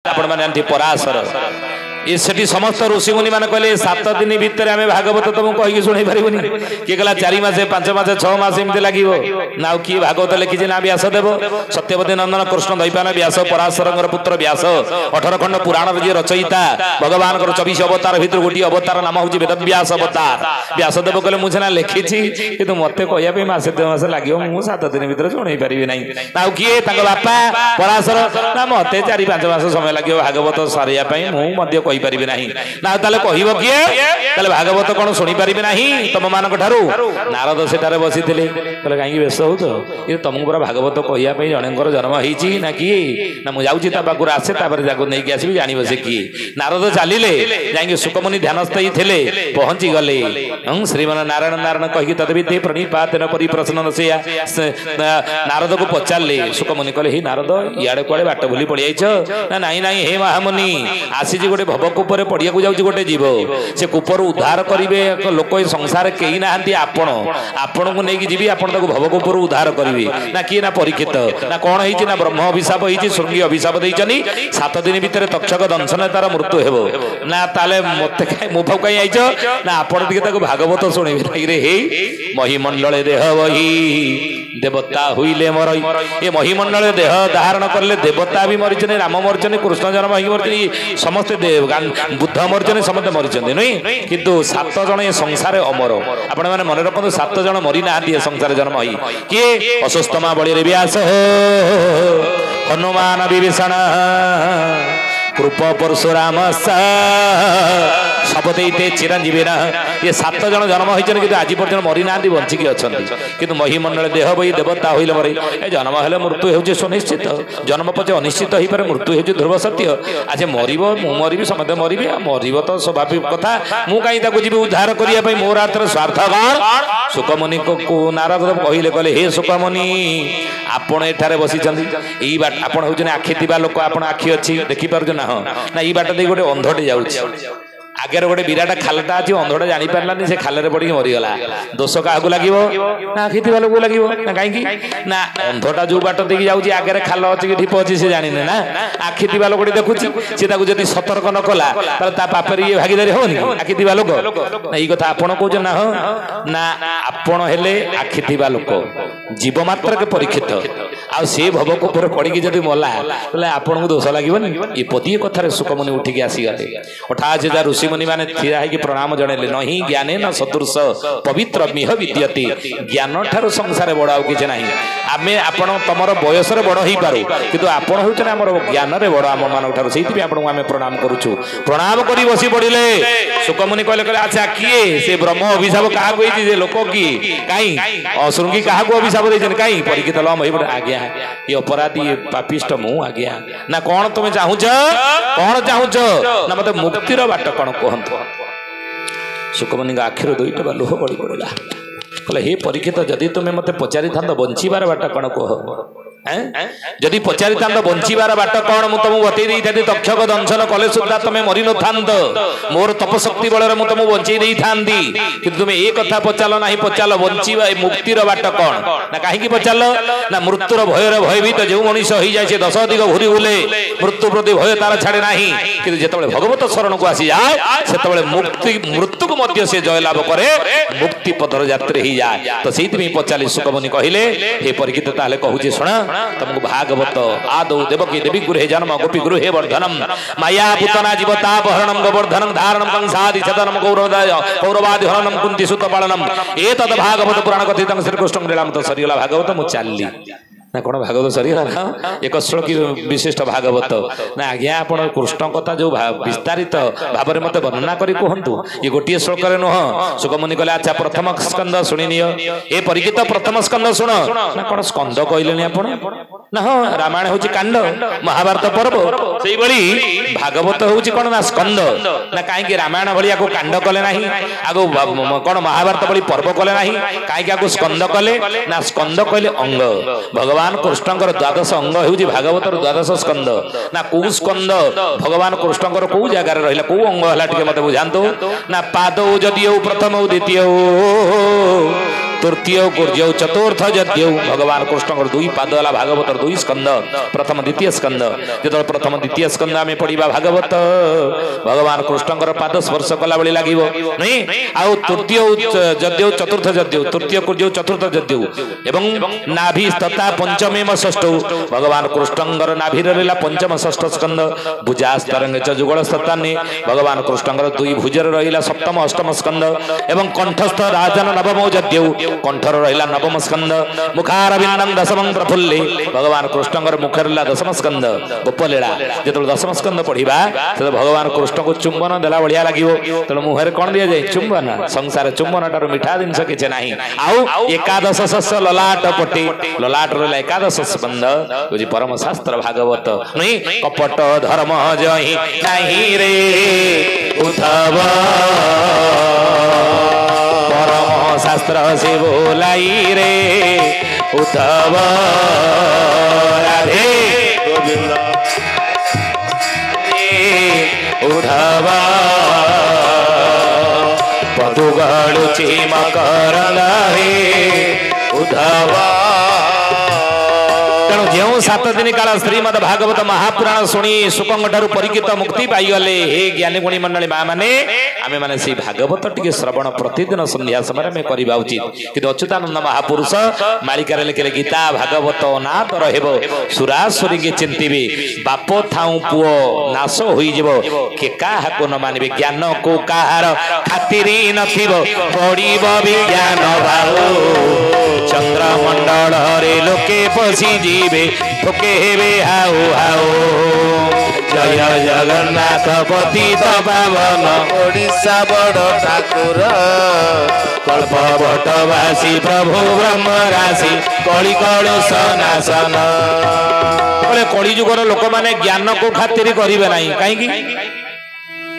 आपण माने पराशर ये सेठी समस्त ऋषि मुनि मान कहले 7 दिन भितर आम भागवत तुमको कहीकि शुणी पारिबनी किए कहला 4 मास 5 मास 6 मास एमती लगे ना किए भागवत लिखी ना व्यासदेव सत्यवती नंदन कृष्ण दैपायन व्यास पराशर पुत्र व्यास 18 खंड पुराण जी रचयिता भगवान 24 अवतार भर गोटे अवतार नाम हूँ वेद व्यास अवतार व्यासदेव कहले मुझे ना लिखी कि मत कहवाई मसे 2 मास लगे मुझे 7 दिन भितर शुणी पारि ना ना किए बापा पराशर ना मत 4-5 मास समय लगे भागवत सारे मुझे कहीपरि ना ना कह किए भागवत कौन शुणी पारि ना तुम मान नारद सेठारे बसी कहले कहीं बेस हो तो ये तुमको पूरा भागवत कहवाई जन जन्म होती ना किए ना मुझे पाखुर आसे नहीं आसबि जान से किए नारद चलिए जाकि सुकमुनि ध्यानस्थ ही थे पहुंची गले श्रीमान नारायण नारायण कहीकि तद्विधि प्रणिपातेन परिप्रश्न से नारद को पचारे सुकमुनि कहले हे नारद इे कड़े बाट भूली पड़ जा ना नाई हे महामुनि आसी गोटे भवकूपर पड़िया जाऊँ गोटे जीव से कूपर उद्धार करेंगे लोक संसार कहीं ना आपण को लेकिन जी आप भवकूपर उद्धार करेंगे ना किए ना परीक्षित ना कौन है ना ब्रह्म अभिशाप होती श्रृंगी अभिशाप देती 7 दिन भितर तक्षक दंशन तार मृत्यु हेब ना ताले मत मो भाव कहीं आईच ना आपण भागवत शुणे रे हे महिमंडल देह बही देवता हुईले मर ये महिमंडल देह धारण करले देवता भी मरीचने राम मरीचने कृष्ण जन्म होगी मरीचने समस्ते बुद्ध मरीचने समस्ते मरीचने नहीं किंतु 7 जन ये संसार अमर आपण मैंने मन रखते 7 जन मरी ना संसार जन्म होई किए अस्वस्थमा बलि व्यास हनुमान विभीषण कृप परशुराम सब देते चिरंजीवी ना ये 7 जन जन्म होती कि आज पर्यटन मरी ना बंचिकी अच्छा किंतु महिमंडल देह बही देवता होइले मरे जन्म हेले मृत्यु हो सुनिश्चित जन्म पचे अनिश्चित हो पारे मृत्यु हो ध्रुव सत्य आज मर मरी समस्त मरी मर तो स्वाभाविक कथा मु कहीं जी उद्धार करने मोर हाथ स्वार्थ कौन सुकमुनि को नारद कहले कहले हे सुकमुनि आपण एठारे बसी बाट आपण हूँ आखि थी लोक आप आखि अच्छी देखिपार ना हाँ ना ये बाट दे गोटे अंधटे जाऊँ आगे गोटे विराट खालटा अच्छी अंधटा जानी पारानी से खाल पड़ी मरीगला दोष क्या लगे ना आखि थी लोक लगे ना कहीं ना अंधटा जो बाट देखिए जाऊँगी आगे खाल अच्छी कि ढीप अच्छी से जाने ना आखि थी लोक देखुची सी जब सतर्क न कला पापर ये भागीदारी होनी आखि थी लोक ना ये कथा आपड़ कौन ना हाँ ना आपण हेले आखि थी लोक जीव मात्र के परीक्षित आ से भवक ऊपर पड़ी जब मला बोले आपन को दोष लगे ये पदी कथार सुकमुनि उठिकी आसीगले 58,000 ऋषि मुनि मैंने ठिया है प्रणाम जनइले नहीं ज्ञाने न सदृश पवित्र मिह विद्यते ज्ञान ठार संसार बड़ आ कि ना आम आपण तुम बयस बड़ हो पार कि आपड़ हूँ आम ज्ञान बड़ आम मान से आम प्रणाम करुचु प्रणाम कर बसी पड़े सुकमुनि कहले कहले अच्छा किए से ब्रह्म अभिशाप क्या लोक किए कहीं श्रृंगी क्या अभिशाप देते कहीं परीक्षित आज्ञा ये अपराधी ये पापिष्ट मु आज्ञा ना कौन तुम चाहूच कौन चाहूच ना मत मुक्तिर बाट कौन कहतु सुकमुनि आखिर 2टा लुह गड़ी पड़ा कहले हे परीक्षित जदि तुम्हें मत पचारि था बंचार बाट कौन कह जदि पचारि था बंचार बाट कौन मुझे तुमको बतई थी तक्षक दंशन कले सुधा तुम मरी न मोर तपशक्ति बल में तुमको बंचई था कि तुम्हें ये कथा पचाल ना पचाल बंचा मुक्तिर बाट कौन ना कहीं पचाल ना मृत्युर भयर भयभीत जो मनीष हो जाए से 10 दिग घूरी बुले मृत्यु प्रति भय तार छाड़े ना कि जिते भगवत शरण को आसी जाए से मुक्ति मृत्यु को मध्य से जयलाभ करे मुक्ति पथर यात्री ही जाए तो से पचारि सुकमुनि कहले हे परीक्षित ताले कहूँ शुण तुमको भागवत आदौ देवकी देवी गृहे जन्म गोपी गृहे वर्धनम माया पुतना जीवतापहरणम गोवर्धनम धारणम कंसादि छदनम कौरवादि हरणम कुंती सुत पालनम एतद भागवत पुराण कथितं श्रीकृष्ण लीलाम तो सरीगला भागवत मु चालली ना कौन भागवत सरीगला एक श्लोक विशिष्ट भागवत ना आज्ञा आप कृष्ण कथा जो विस्तारित भाव में मत वर्णना करी कहतु ये गोटे श्लोक नुह सुकमुनि कहले अच्छा प्रथम स्कंद शुणी नियो ए परीक्षित प्रथम स्कंद शुण ना कौन स्कंद कहले आप ना हाँ रामायण हूँ कांड महाभारत पर्व से भागवत हूँ कौन ना स्कंद ना कहीं रामायण भाया को कांड कले ना आगो कौन महाभारत भली पर्व कले ना कहीं आगो स्कंद कले ना स्कंद कहले अंग भगवान कृष्णकर 12 अंग हूँ भागवत 12 स्कंद ना कौ स्कंद भगवान कृष्णकर कौ जगार रहा कौ अंग है मत बुझातु ना पाद जदि प्रथम द्वितीय तृतीय कुर्जौ चतुर्थ जद्यौ भगवान कृष्ण दुई पाद वाला भागवत दुई स्कंद प्रथम द्वितीय स्कंद जो प्रथम द्वितीय स्कंद आम पढ़ा भागवत भगवान कृष्ण पाद स्पर्श कला भली लगे नहीं आउ तृतीय जद्यौ चतुर्थ जद्यौ तृतीय कुर्जौ चतुर्थ जद्यौ एवं नाभि तथा पंचमे षष्ठ भगवान कृष्णंकर नाभि रहा पंचम षष्ठ स्कंद भुजास्तरंग जुगल स्थाने भगवान कृष्णंकर दुई भुजर रहा सप्तम अष्टम स्कंद एवं कंठस्थ राजन नवम जद्यौ कंठर रहा नवम स्कंद मुखारविंदम दशम प्रफुल्ले भगवान कृष्णंकर मुख रहा दशम स्कंद गोपलीला जो दशम स्कंद पढ़ा तो भगवान कृष्ण को चुंबन देला बढ़िया लगे तेणु मुहर कौन दि जाए चुंबन संसार चुंबन ठार मिठा जिनस किसी ना आउ एकादश शस्य ललाट पटे ललाट रहा एकादश स्कंद हूँ परम शास्त्र भागवत नहीं कपट धर्म जही नहीं रे उद्धव परम शास्त्र से बोलाई रे उद्धव राधे गोविंद उद्धव पदुगळुची मकरंद हे उद्धव तेणु जो 7 दिन काल श्रीमद भागवत महापुराण शुणी सुखंग ठारू परीक्षित मुक्ति पाईगले हे ज्ञानी गुणी मंडली माँ मैंने आमे माने से भागवत टिके श्रवण प्रतिदिन संध्या समय में करवा उचित कि अच्युतानंद महापुरुष मालिकार लिखे गीता भागवत अनाथ रहिब सुरासुरी के चिंतिबे बाप थाऊ पुओ नाश होइजिब के काहाको न मानिबे ज्ञान को काहार खातिरी नथिब पड़िब विज्ञान भाव चंद्रमंडल रे लोके पसी जीवे थोके हेबे हाउ हाउ जय जगन्नाथ पतित पावन ओडिशा बड़ ठाकुर कल्प भट्टवासी प्रभु ब्रह्म राशि कଳି कलुष नाशन कली जुगर लोक माने ज्ञान को खातिर करिवे नाही काहेकि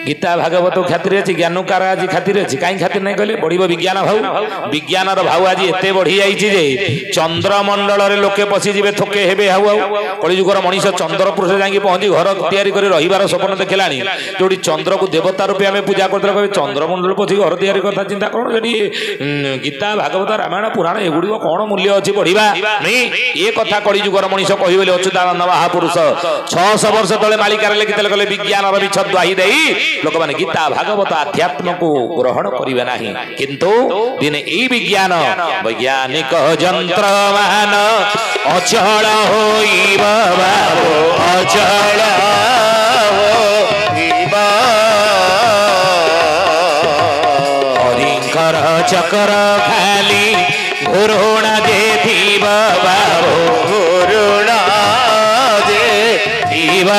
गीता भागवत खातिर अच्छी ज्ञान कार आज खातिर अच्छी कहीं खातिर नहीं कहले बढ़ विज्ञान भाव विज्ञान भाव आज एत बढ़ी जाइए चंद्रमंडल लोके पशिजे थोके हेबे हाउ हाउ कलिजुगर मनीष चंद्रपुर से जाकि पहुंची घर तैयारी कर रही स्वप्न देखला जो चंद्र को देवता रूपे आम पूजा करते कहे चंद्रमंडल पशि घर तैयारी करता चिंता कौन से गीता भागवत रामायण पुराण एगुड़ी कौन मूल्य अच्छी बढ़ा नहीं ये कथा कलिजुगर मनीष कह अच्युतानंद महापुरुष 600 वर्ष तले मालिकार लिखिते कहले विज्ञान विच्छद द्वाही दे लोक माने गीता भागवत अध्यात्म को ग्रहण करिवे नाही किंतु दिने ई विज्ञान वैज्ञानिक यंत्र मान अचल होइब बाबो अचल होइब हरिंकर चक्र खाली घुरुणा जे थीब बाबो घुरुणा जे थीब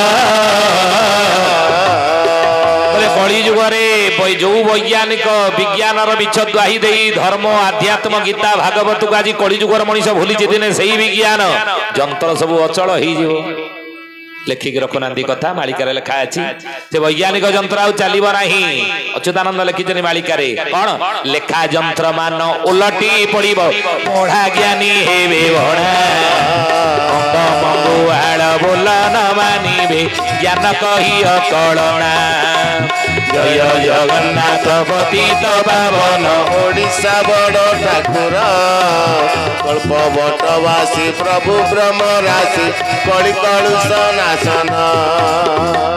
जो वैज्ञानिक विज्ञान विच्छद द्वाही दे धर्म आध्यात्म गीता भागवत को आज कलिजुगर मनीष भूली दिने से विज्ञान जंत्र सब अचल हो लेखिक रखुना कथा मालिकार लेखा अच्छी से वैज्ञानिक जंत्र आउ चलो ना अच्युतानंद लिखिं मालिकार कौन लेखा जंत्र मान उलटी पड़ पढ़ा ज्ञानी हेबे भणा बोला न मानिबे ज्ञान कही कलना जय जगन्नाथ पतित पावन ओडिशा बड़ ठाकुर कल्प भट्टवासी प्रभु ब्रह्म राशि कଳି कलुष नाशन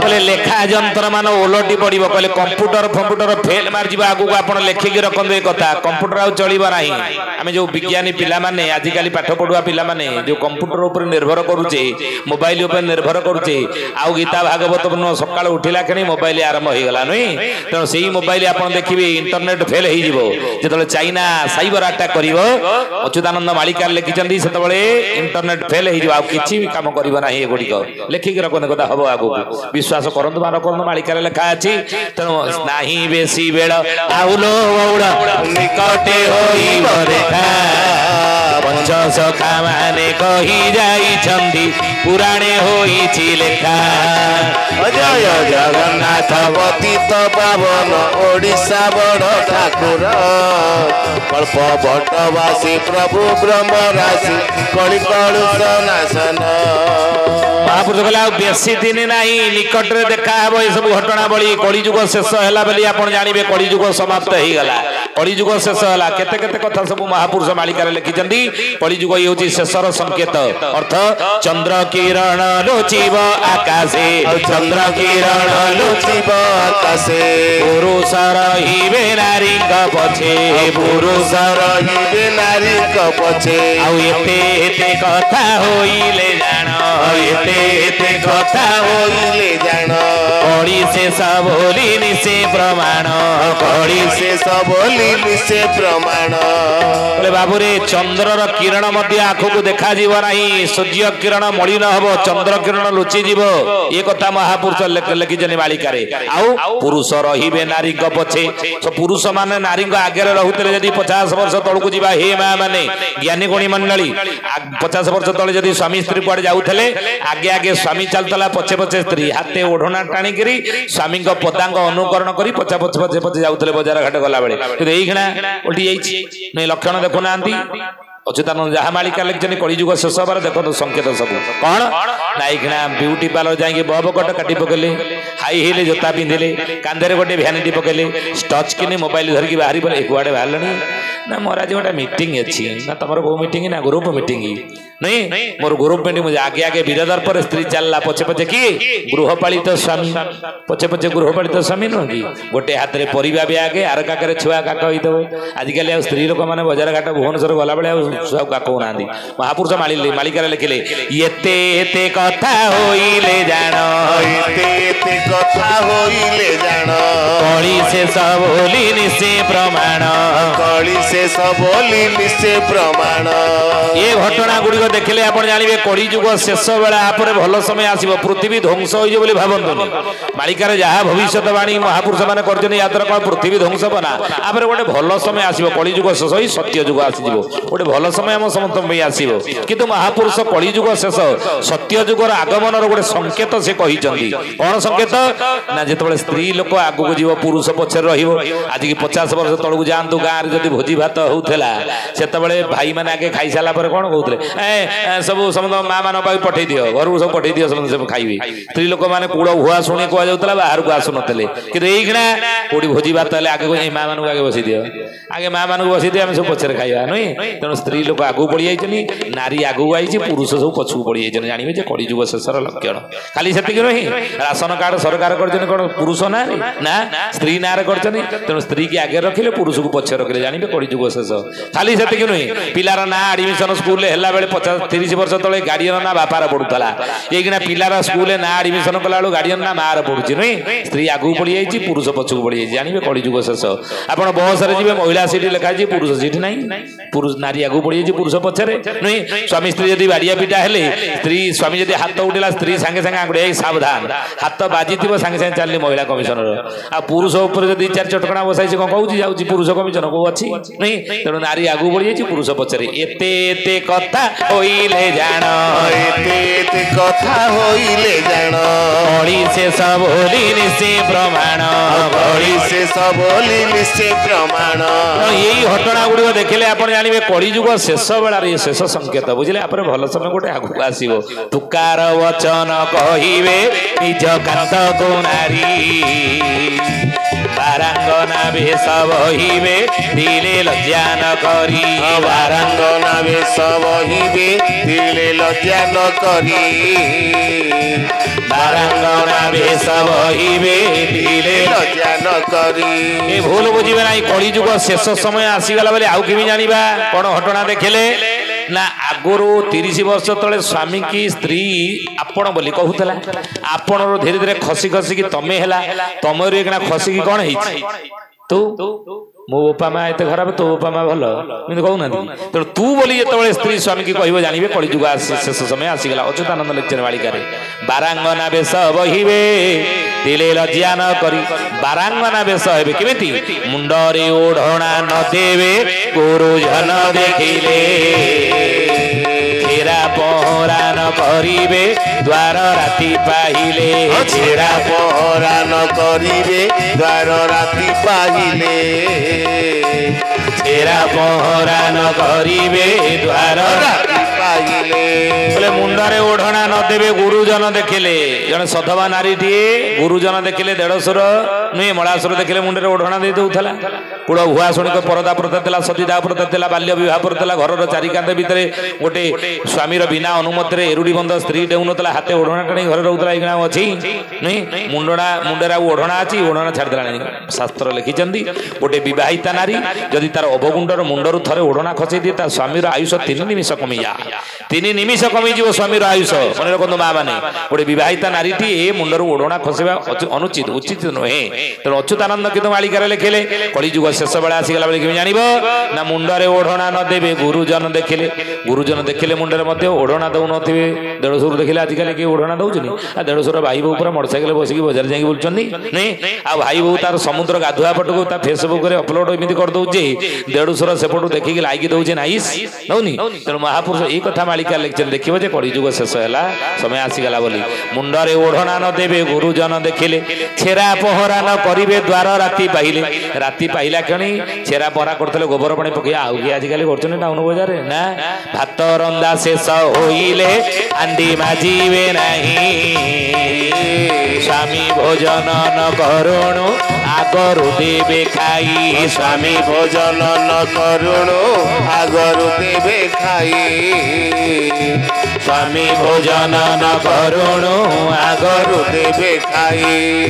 बोले लेखा जंत्र मान ओलटी पड़ो कहले कंप्यूटर फंप्यूटर फेल मार आगू आप लेखिकी रखते एक कथा कंप्यूटर आउ चलो ना आम जो विज्ञानी पाने आजिकल पाठ पढ़ुआ पाने जो कंप्यूटर उपर निर्भर करुचे मोबाइल उपर निर्भर करुचे आउ गीता भागवत सकाल उठिला कि मोबाइल आरंभ हो गला नुई तेणु से मोबाइल आप देखिए इंटरनेट फेल हो चाइना साइबर अटैक कर अच्युतानंद मालिकार लिखिं से इंटरनेट फेल हो किसी भी कम करना एगुड़िक लेखिकी रखते कथा हम आगू विश्वास करूँ मान करूँ मालिकार लेखा अच्छी तेणु नाही बेसी बेड़ आउलो निकटे पंच सखा माने कही जाइछन्ति पुराणे होइछि लेखा जय जगन्नाथ पतित पावन ओडिशा बड़ ठाकुर कल्प भट्टवासी प्रभु ब्रह्म राशि कଳି कलुष नाशन महापुरुष कहले बेसी दिन नहीं निकट में देखा हे ये सब घटना बड़ी कलिजुग शेष है आप जानवे कलिजुग समाप्त हो गला कलिजुग शेष है केते केते कथा सब महापुरुष मालिका लिखिं कलिजुग ये हूँ शेषर संकेत अर्थ चंद्र किरण लोचिब आकाशे चंद्र किरण लोचिब आकाशे पुरुष रहिबे नारी पछे पुरुष रहिबे नारी पछे आउ एते एते कथा होइले जान एते एते कथा होइले जान कड़ी शेष बोली निसे प्रमाण कड़ी शेष बोली निसे प्रमाण बोले बाबूरे चंद्रर किरण मध्य आँख को देखा जीव नहीं सूर्य किरण मलिन हब चंद्र किरण लुचि जीव ये कथा महापुरुष लिखिं मालिका आउ पुरुष रहिबे नारी पछे पुरुष माने नारी आगे रहते जदि 50 वर्ष तौक जा हे माँ मैंने ज्ञानी गुणी मंडली 50 वर्ष तले जदि स्वामी स्त्री कुआड़े जाऊे आगे आगे स्वामी चलता पछे पछे स्त्री हाथे ओढ़ना टाणिक स्वामी पदांग अनुकरण कर पछा पछे पछे पछे जाऊे बजार घाट गला बेले यहीना उल्टी जाइए लक्षण देखुना अच्युतानंद जहाँ मालिका लिखिं कलिजुग शेष हबार देखो संकेत सब कौन नाइकिना ब्यूटी पार्लर जाए बब कट काटी पकेले हाई हिल जोता पिंधिले कांधे गोटे भ्यानिटी पकेले टच किनी मोबाइल धरिकी बाहरी पर कुआड़े बाहर ना मोर आज गोटे मीटिंग अच्छी ना तुम कौ मीटिंग ना ग्रुप मीटिंग नहीं मोर ग्रुप मीटिंग मुझे आगे आगे बिरदर पर स्त्री चलला पछे पछे कि गृहपालित स्वामी पछे पछे गृहपालित स्वामी नुह कि गोटे हाथ में परिवा बैग आर काकर छुआ काक होइदब आजिकल स्त्री लोक मैंने बजार घाट भुवनेश्वर गला बेले छुआ काकौ ना महापुरुष मालिका लिखिले एते एते कथा होइले जान एते एते कथा होइले जान कली शेष बोली निसे प्रमाण कली शेष बोली निसे प्रमाण ये घटना गुड़िक देखिले आप जानवे कलिजुग शेष बेला आप भल समय आसो पृथ्वी ध्वंस हो भावतुनि मालिकार जहाँ भविष्यवाणी महापुरुष मैंने कर कौन पृथ्वी ध्वंस बना आप गोटे भल समय आसो कलिजुग शेष ही सत्य जुग आसीज गोटे भल समय आम समस्त आसो किंतु महापुरुष कलिजुग शेष सत्य जुगर आगमन गोटे संकेत से कही कौन संकेत ना जो स्त्री लोक आगू जीव पुरुष पछे आज की 50 वर्ष तौक जातु गाँव में जब भोजी भात होता से भाई मैंने आगे खाई सारा कौन कहते सब समझ माँ मान पठे दियो घर को सब पठे दियो सब खाइबे स्त्री लोक मैंने कूड़ हुआ शुणी कहुला बाहर को आसुन कि यहीना कौटी भोजी भात आगे माँ मान आगे बस दियो आगे माँ मान बस दिए आम सब पछे खाइबा नुहे तेणु स्त्री लोक आगू पड़ जाइए नारी आगू आई पुरुष सब पछू पड़ जाइए जानवे जे कलिजुग शेषर लक्षण खाली से नुहे राशन कार्ड सरकार कर कौन पुरुष ना ना स्त्री ना तेणु स्त्री की आगे रखिले पुरुष को पछे रखिले जानवे कलिजुग शेष खाली से नुहे पिलार ना आडमिशन स्कूल है बेले 50-30 वर्ष तले गार्डियन ना बापार पड़ूला ये पिलार स्कूल ना आडमिशन कला गार्डियन ना मार पड़ुची नुहे स्त्री आगू पड़ जाइए पुरुष पछू पड़ जाइए जानवे कलिजुग शेष आप बस रे जी महिला सीट लिखाई पुरुष सीट ना पुरुष नारी आगू पड़ जाइए पुरुष पछरे नुहे स्वामी स्त्री जब बाड़िया पिटा हेले स्त्री स्वामी जब हाथ उठेला स्त्री सांगे सांगे आंगुड़े सावधान हाथ बाजी सांगे सांगे चलनी महिला कमिशनर आ पुरुष उपर जब 2-4 चटकणा बसाई कौन कहूँ जाऊँगी पुरुष कमिशन कौ अच्छी नहीं तेणु नारी आगू बढ़ जाइए पुरुष पछरे एते एते कथा होइले जान एते एते कथा होइले जान कली शेष बोली निसे प्रमाण कली शेष बोली निसे प्रमाण यही घटना गुड़िक देखिले आप जानवे कलिजुग शेष बेलार ये शेष संकेत बुझे आप भल समय गोटे आगू आसो तुकार वचन कहिबे निज कांत को नारी बारांगना भेष बहिबे दिले लज्जा न करी बारांगना भेष बहिबे दिले लज्जा न करी बारांगना भेष बहिबे दिले लज्जा न करी ए भूल बुझिबे ना कलिजुग शेष समय आसीगला बेले आउ केमी जानिबा कोन घटना देखिले ना आगुरु 30 वर्ष तले स्वामी की स्त्री आपण बोली कहूला आपण धीरे धीरे खसी खसी की तमे हैला तमर एकना खसी की कौन है तू मो बापा माँ एत खराब तो बापा माँ भल कहूना तेणु तू बोली जो स्त्री स्वामी की कह जानवे कलिजुग शेष समय आसीगला अच्युतानंद लिखिं मालिका बारांगना बेश बहिबे दिले लज्जा न करी बारांगना बेश हे केमिति मुंडरे ओढ़ना न देवे गुरुजन देखिले छेरा पहरा न करिबे द्वार राति पाहिले छेरा पहरा न करिबे द्वार राति पाहिले ଛେରା ପହଁରା ନ କରିବେ ଦ୍ୱାର ପାଇଲେ ବୋଲେ ମୁଣ୍ଡରେ ଓଢଣା ନ ଦେବେ ଗୁରୁଜନ ଦେଖିଲେ। ଜଣେ ସଧବା ନାରୀଟିଏ ଗୁରୁଜନ ଦେଖିଲେ ଦେଢଶୁର ନୁହେଁ ମଳାଶୁର ଦେଖିଲେ ମୁଣ୍ଡରେ ଓଢଣା ଦେଇ ଦଉଥିଲା। କୁଳ ଭୁଆ ଶୁଣିକ ପରଦା ପ୍ରଥା ଥିଲା, ସତୀଦାହ ପ୍ରଥା ଥିଲା, ବାଲ୍ୟ ବିବାହ ପ୍ରଥା। ଘରର ଚାରିକାନ୍ଥ ଭିତରେ ଗୋଟେ ସ୍ୱାମୀର ବିନା ଅନୁମତିରେ ଏରୁଡି ବନ୍ଧ ସ୍ତ୍ରୀ ଡେଉନଥିଲା, ହାତେ ଓଢଣା ଟାଣି ଘରେ ରହୁଥିଲା। ଏଇନା ଅଛି ନୁହେଁ ମୁଣ୍ଡରେ ଆଉ ଓଢଣା ଅଛି, ଓଢଣା ଛାଡ଼ିଦେଲାଣି। ଶାସ୍ତ୍ର ଲେଖିଛନ୍ତି ଗୋଟେ ବିବାହିତା ନାରୀ ଯଦି ତାର ଅବଗୁଣ୍ଡର ମୁଣ୍ଡରୁ ଥରେ ଓଢଣା ଖସେଇ ଦିଏ ତା ସ୍ୱାମୀର ଆୟୁଷ 3 ନିମିଷ କମିଯାଏ। 3 ନିମିଷ କମିଯିବ ସ୍ୱାମୀର ଆୟୁଷ। ମନେ ରଖନ୍ତୁ ମା ମାନେ, ଗୋଟେ ବିବାହିତା ନାରୀଟି ଏ ମୁଣ୍ଡରୁ ଓଢଣା ଖସିବା ଅନୁଚିତ, ଉଚିତ ନୁହେଁ। ତେଣୁ ଅଚ୍ୟୁତାନନ୍ଦ କିନ୍ତୁ ମାଳିକାରେ ଲେଖିଲେ କଳିଯୁଗ ଶେଷ ବେଳେ ଆସିଗଲା ବୋଲି କେମିତି ଜାଣିବ ନା ମୁଣ୍ଡରେ ଓଢଣା ନ ଦେବେ ଗୁରୁଜନ ଦେଖିଲେ। ଗୁରୁଜନ ଦେଖିଲେ ମୁଣ୍ଡରେ ମଧ୍ୟ ଓଢଣା ଦଉନଥିବେ। ଦେଢଶୁର ଦେଖିଲେ ଆଜିକାଲି କିଏ ଓଢଣା ଦଉଛନ୍ତି? ଆଉ ଦେଢଶୁର ଭାଇ ବୋଉ ପୁରା ମୋଟରସାଇକେଲ ବସିକି ବଜାର ଯାଇକି ବୁଲୁଛନ୍ତି ନାଇଁ। ଆଉ ଭାଇ ବୋଉ ତାର ସମୁଦ୍ର ଗାଧୁଆ ପଟକୁ ତା ଫେସବୁକରେ ଅପଲୋଡ ଏମିତି କରିଦଉଛି, ଦେଢଶୁର ସେପଟୁ ଦେଖିକି ଲାଇକ୍ ଦଉଛି ନାଇସ୍ ଦଉନି। ତେଣୁ ମହାପୁରୁଷ ଏଇ କଥା ମାଳିକା ଲେଖିଛନ୍ତି, ଦେଖିବ ଯେ କଳିଯୁଗ ଶେଷ ହେଲା, ସମୟ ଆସିଗଲା ବୋଲି। ମୁଣ୍ଡରେ ଓଢଣା ନ ଦେବେ ଗୁରୁଜନ ଦେଖିଲେ, ଛେରା ପହଁରା ନ କରିବେ ଦ୍ୱାର ରାତି ପାଇଲେ। ରାତି ପାଇଲା କ୍ଷଣି ଛେରା ପହଁରା କରୁଥିଲେ ଗୋବର ପାଣି ପକେଇ, ଆଉ କିଏ ଆଜିକାଲି କରୁଛନ୍ତି ଟାଉନ ବଜାରରେ ନା। ଭାତ ରନ୍ଧା ଶେଷ ହୋଇଲେ ହାଣ୍ଡି ମାଜିବେ ନାହିଁ, ସ୍ୱାମୀ ଭୋଜନ ନ କରୁଣୁ ଆଗରୁ ଦେବେ ଖାଇ। ସ୍ୱାମୀ ଭୋଜନ ନ କରୁଣୁ ଆଗରୁ ଦେବେ ଖାଇ। ସ୍ୱାମୀ ଭୋଜନ ନ କରୁଣୁ ଆଗରୁ ଦେବେ ଖାଇ।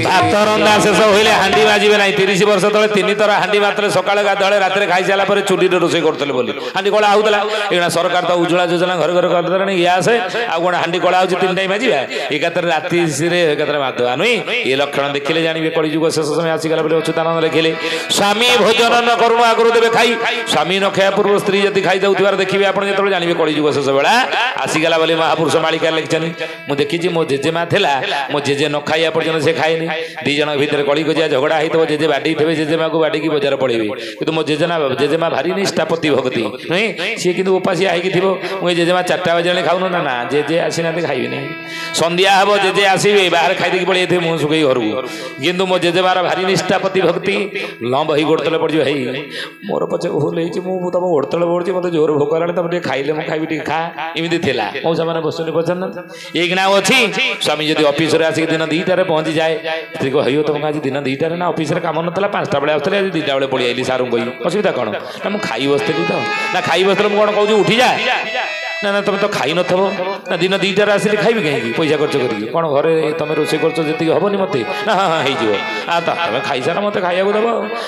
ଭାତ ରନ୍ଧା ଶେଷ ହୋଇଲେ ହାଣ୍ଡି ମାଜିବେ ନାହିଁ। 30 ବର୍ଷ ତଳେ 3 ଥର ହାଣ୍ଡି ମାତ୍ରେ ସକାଳେ ଗାଧୁଆଳେ ରାତିରେ ଖାଇସାରିଲା ପରେ ଚୁଲିରେ ରୋଷେଇ କରୁଥିଲେ ବୋଲି ହାଣ୍ଡି କଳା ହଉଥିଲା। ଏଇନା ସରକାର ତ ଉଜ୍ଜ୍ୱଳା ଯୋଜନା ଘରେ ଘରେ କରିଦେଲାଣି, ଗ୍ୟାସ ଆଉ କଣ ହାଣ୍ଡି କଳା ହଉଛି 3 ଟାଇମ୍ ମାଜିବା? ଏକାଥରେ ରାତିରେ ଏକାଥରେ ମାଧବା ନୁହେଁ। ଏ ଲକ୍ଷଣ ଦେଖିଲେ ଜାଣିବେ କଳିଯୁଗ ଶେଷ ସମୟ ଆସିଗଲା ବୋଲି ଅଚ୍ୟୁତାନନ୍ଦ ଲେଖିଲେ। ସ୍ୱାମୀ ଭୋଜନ ନ କରୁଣୁ ଆଗରୁ ଦେବେ ଖାଇ। ସ୍ୱାମୀ ନ ଖାଇବା ପୂର୍ବରୁ ସ୍ତ୍ରୀ ଯଦି ଖାଇଯାଉଥିବାର ଦେଖିବେ ଆପଣ, ଯେତେବେଳେ ଜାଣିବେ କଳିଯୁଗ ଶେଷ ବେଳା ଆସିଗଲା ବୋଲି ମହାପୁରୁଷ ମାଳିକା ଲେଖିଛନ୍ତି। ମୁଁ ଦେଖିଛି ମୋ ଜେଜେମା ଥିଲା, ମୋ ଜେଜେ ନ ଖାଇବା ପର୍ଯ୍ୟନ୍ତ ସେ ଖାଏନି। 2 ଜଣ ଭିତରେ କଳି କଜିଆ ଝଗଡା ହେଇଥିବ, ଜେଜେ ବାଡେଇଥିବେ, ଜେଜେମାକୁ ବାଡେଇକି ବଜାର ପଳେଇବେ। କିନ୍ତୁ ମୋ ଜେଜେମା ଭାରି ନିଷ୍ଠାପତି ଭକ୍ତି ନୁହେଁ, ସିଏ କିନ୍ତୁ ଉପାସିଆ ହେଇକି ଥିବ। ମୁଁ ଏ ଜେଜେମା 4ଟା ବାଜିଲାଣି ଖାଉନ ନା, ନା ଜେଜେ ଆସିନାହାନ୍ତି ଖାଇବିନି। ସନ୍ଧ୍ୟା ହବ ଜେଜେ ଆସିବେ, ବାହାରେ ଖାଇଦେଇକି ପଳେଇଥିବେ ମୁହଁ ଶୁଖେଇ ଘରକୁ। କିନ୍ତୁ ମୋ ଜେଜେମାର ଭାରି ନିଷ୍ଠାପତି ଭକ୍ତି, ଲମ୍ବ ହେଇ ଗୋଡତଳେ ପଡିଯିବ, ହେଇ ମୋର ପଛେ ଭୁଲ ହେଇଛି, ମୁଁ ତମ ଗୋଡତଳେ ପଡୁଛି, ମତେ ଜୋର ଭୋକ ହେଲାଣି, ତମେ ଟିକେ ଖାଇଲେ ମୁଁ ଖାଇବି, ଟିକେ ଖା। ଏମିତି ଥିଲା ମୋ ସେମାନେ ବସୁନି ପଚାରୁନ। ଏଇକିଣା ଅଛି ସ୍ୱାମୀ ଯଦି ଅଫିସରେ ଆସିକି ଦିନ 2ଟାରେ ପହଞ୍ଚିଯାଏ, ସ୍ତ୍ରୀ କହ ହେଇବ ତମକୁ ଆଜି ଦିନ 2ଟାରେ ନା ଅଫିସରେ କାମ ନଥିଲା, 5ଟା ବେଳେ ଆସୁଥିଲେ, ଆଜି 2ଟା ବେଳେ ପଳେଇ ଆଇଲି ସାରଙ୍କୁ କହି। ଅସୁବିଧା କଣ? ନା ମୁଁ ଖାଇ ବସିଥିଲି ତ। ନା ଖାଇ ବସିଥିଲେ ମୁଁ କଣ କହୁଛି ଉଠିଯା? ନା ନା ତମେ ତ ଖାଇ ନଥିବ। ନା ଦିନ 2ଟାରେ ଆସିଲି ଖାଇବି କାହିଁକି ପଇସା ଖର୍ଚ୍ଚ କରିକି? କଣ ଘରେ ତମେ ରୋଷେଇ କରୁଛ ଯେତିକି ହବନି ମତେ? ନା ହଁ ହଁ ହେଇଯିବ। ତମେ ଖାଇସାର ମତେ ଖାଇବାକୁ ଦେବ।